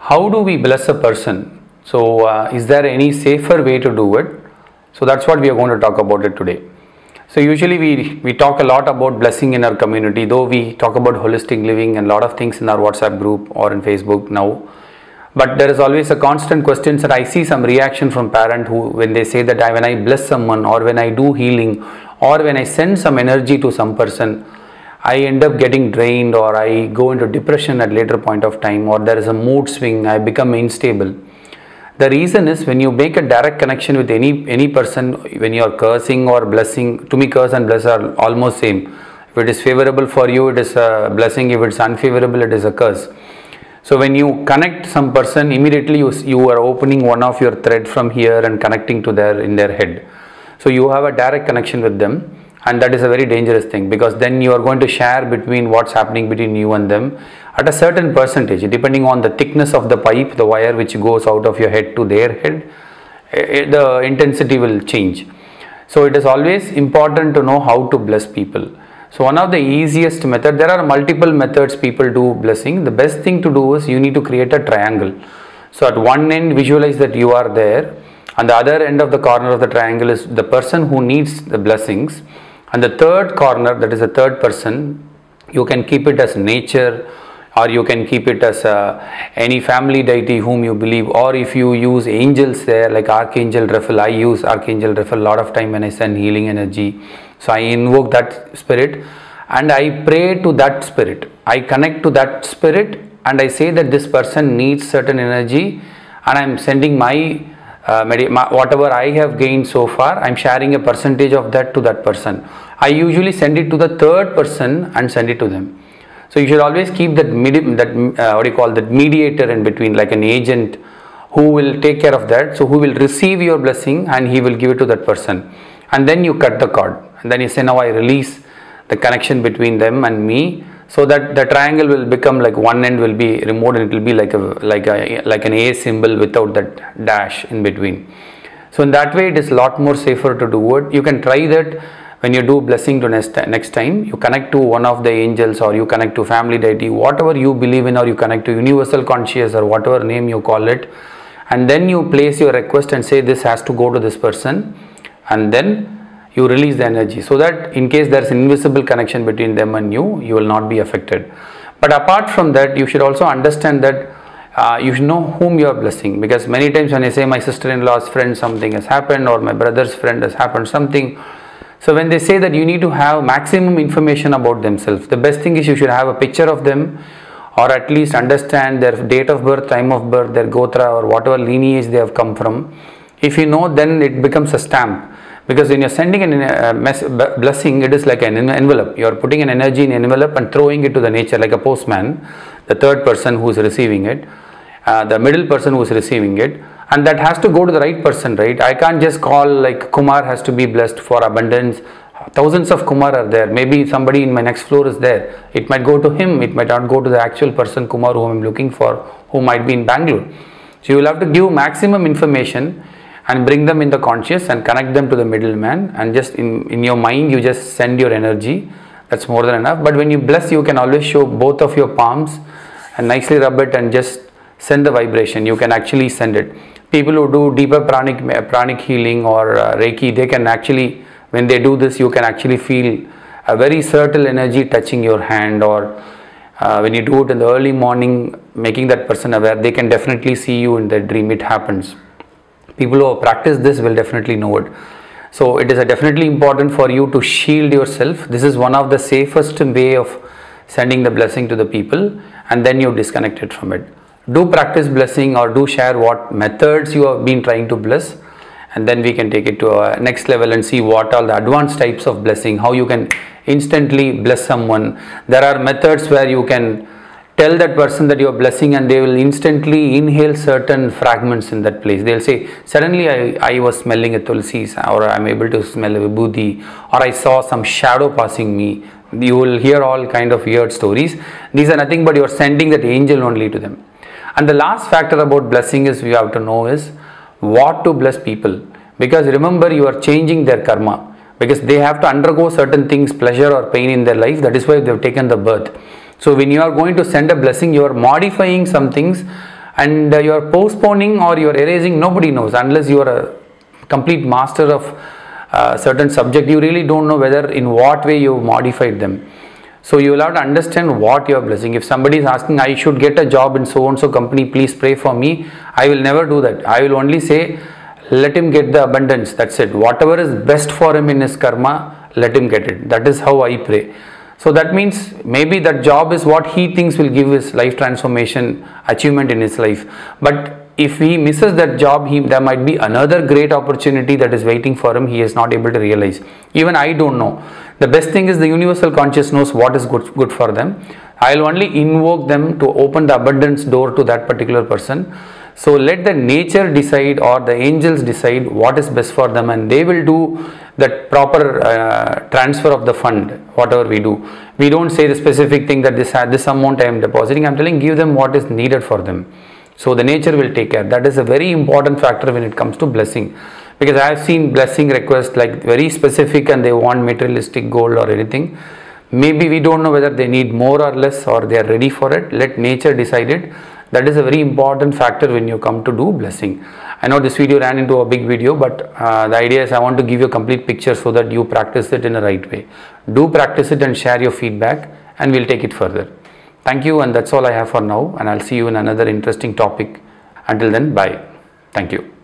How do we bless a person? So is there any safer way to do it? So that's what we are going to talk about it today. So usually we talk a lot about blessing in our community, though we talk about holistic living and a lot of things in our WhatsApp group or in Facebook now. But there is always a constant question that I see some reaction from parents who, when they say that when I bless someone or when I do healing or when I send some energy to some person, I end up getting drained or I go into depression at later point of time, or there is a mood swing, I become unstable. The reason is when you make a direct connection with any person, when you are cursing or blessing, to me curse and bless are almost same. If it is favorable for you, it is a blessing. If it is unfavorable, it is a curse. So when you connect some person, immediately you are opening one of your thread from here and connecting to in their head. So you have a direct connection with them, and that is a very dangerous thing, because then you are going to share between what's happening between you and them at a certain percentage, depending on the thickness of the pipe, the wire which goes out of your head to their head, the intensity will change. So it is always important to know how to bless people. So one of the easiest method, there are multiple methods people do blessing. The best thing to do is you need to create a triangle. So at one end, visualize that you are there, and the other end of the corner of the triangle is the person who needs the blessings, and the third corner, that is the third person, you can keep it as nature, or you can keep it as any family deity whom you believe, or if you use angels there like Archangel Raphael. I use Archangel Raphael a lot of time when I send healing energy. So I invoke that spirit and I pray to that spirit. I connect to that spirit and I say that this person needs certain energy, and I am sending my whatever I have gained so far, I am sharing a percentage of that to that person. I usually send it to the third person and send it to them. So you should always keep that mediator in between, like an agent who will take care of that. So who will receive your blessing and he will give it to that person. And then you cut the cord and then you say, now I release the connection between them and me, so that the triangle will become like one end will be removed and it will be like an A symbol without that dash in between. So in that way it is a lot more safer to do it. You can try that. When you do blessing to next time, you connect to one of the angels, or you connect to family deity, whatever you believe in, or you connect to universal conscious or whatever name you call it, and then you place your request and say this has to go to this person, and then you release the energy, so that in case there is an invisible connection between them and you will not be affected. But apart from that, you should also understand that you should know whom you are blessing, because many times when I say my sister-in-law's friend something has happened, or my brother's friend has happened something, so when they say that you need to have maximum information about themselves, the best thing is you should have a picture of them, or at least understand their date of birth, time of birth, their gotra or whatever lineage they have come from. If you know, then it becomes a stamp, because when you are sending a blessing, it is like an envelope. You are putting an energy in an envelope and throwing it to the nature, like a postman, the third person who is receiving it, the middle person who is receiving it. And that has to go to the right person, right? I can't just call like Kumar has to be blessed for abundance. Thousands of Kumar are there. Maybe somebody in my next floor is there. It might go to him. It might not go to the actual person Kumar whom I'm looking for, who might be in Bangalore. So you will have to give maximum information and bring them in the conscious and connect them to the middleman, and just in your mind you just send your energy. That's more than enough. But when you bless, you can always show both of your palms and nicely rub it and just send the vibration. You can actually send it. People who do deeper pranic healing or Reiki, they can actually, when they do this, you can actually feel a very subtle energy touching your hand, or when you do it in the early morning, making that person aware, they can definitely see you in their dream. It happens. People who have practiced this will definitely know it. So it is definitely important for you to shield yourself. This is one of the safest way of sending the blessing to the people, and then you disconnect it from it. Do practice blessing, or do share what methods you have been trying to bless, and then we can take it to a next level and see what all the advanced types of blessing, how you can instantly bless someone. There are methods where you can tell that person that you are blessing and they will instantly inhale certain fragments in that place. They will say, suddenly I was smelling a tulsi, or I am able to smell a vibhuti, or I saw some shadow passing me. You will hear all kind of weird stories. These are nothing but you are sending that angel only to them. And the last factor about blessing is we have to know is what to bless people, because remember, you are changing their karma, because they have to undergo certain things, pleasure or pain in their life. That is why they have taken the birth. So when you are going to send a blessing, you are modifying some things and you are postponing or you are erasing, nobody knows. Unless you are a complete master of certain subject, you really don't know whether in what way you modified them. So you will have to understand what you are blessing. If somebody is asking, I should get a job in so and so company, please pray for me, I will never do that. I will only say, let him get the abundance. That's it. Whatever is best for him in his karma, let him get it. That is how I pray. So that means maybe that job is what he thinks will give his life transformation, achievement in his life. But if he misses that job, there might be another great opportunity that is waiting for him. He is not able to realize. Even I don't know. The best thing is the universal conscious knows what is good for them. I will only invoke them to open the abundance door to that particular person. So let the nature decide, or the angels decide what is best for them, and they will do that proper transfer of the fund, whatever we do. We don't say the specific thing that this amount I am depositing. I am telling, give them what is needed for them. So the nature will take care. That is a very important factor when it comes to blessing. Because I have seen blessing requests like very specific and they want materialistic gold or anything. Maybe we don't know whether they need more or less, or they are ready for it. Let nature decide it. That is a very important factor when you come to do blessing. I know this video ran into a big video, but the idea is I want to give you a complete picture so that you practice it in the right way. Do practice it and share your feedback, and we'll take it further. Thank you, and that's all I have for now, and I'll see you in another interesting topic. Until then, bye. Thank you.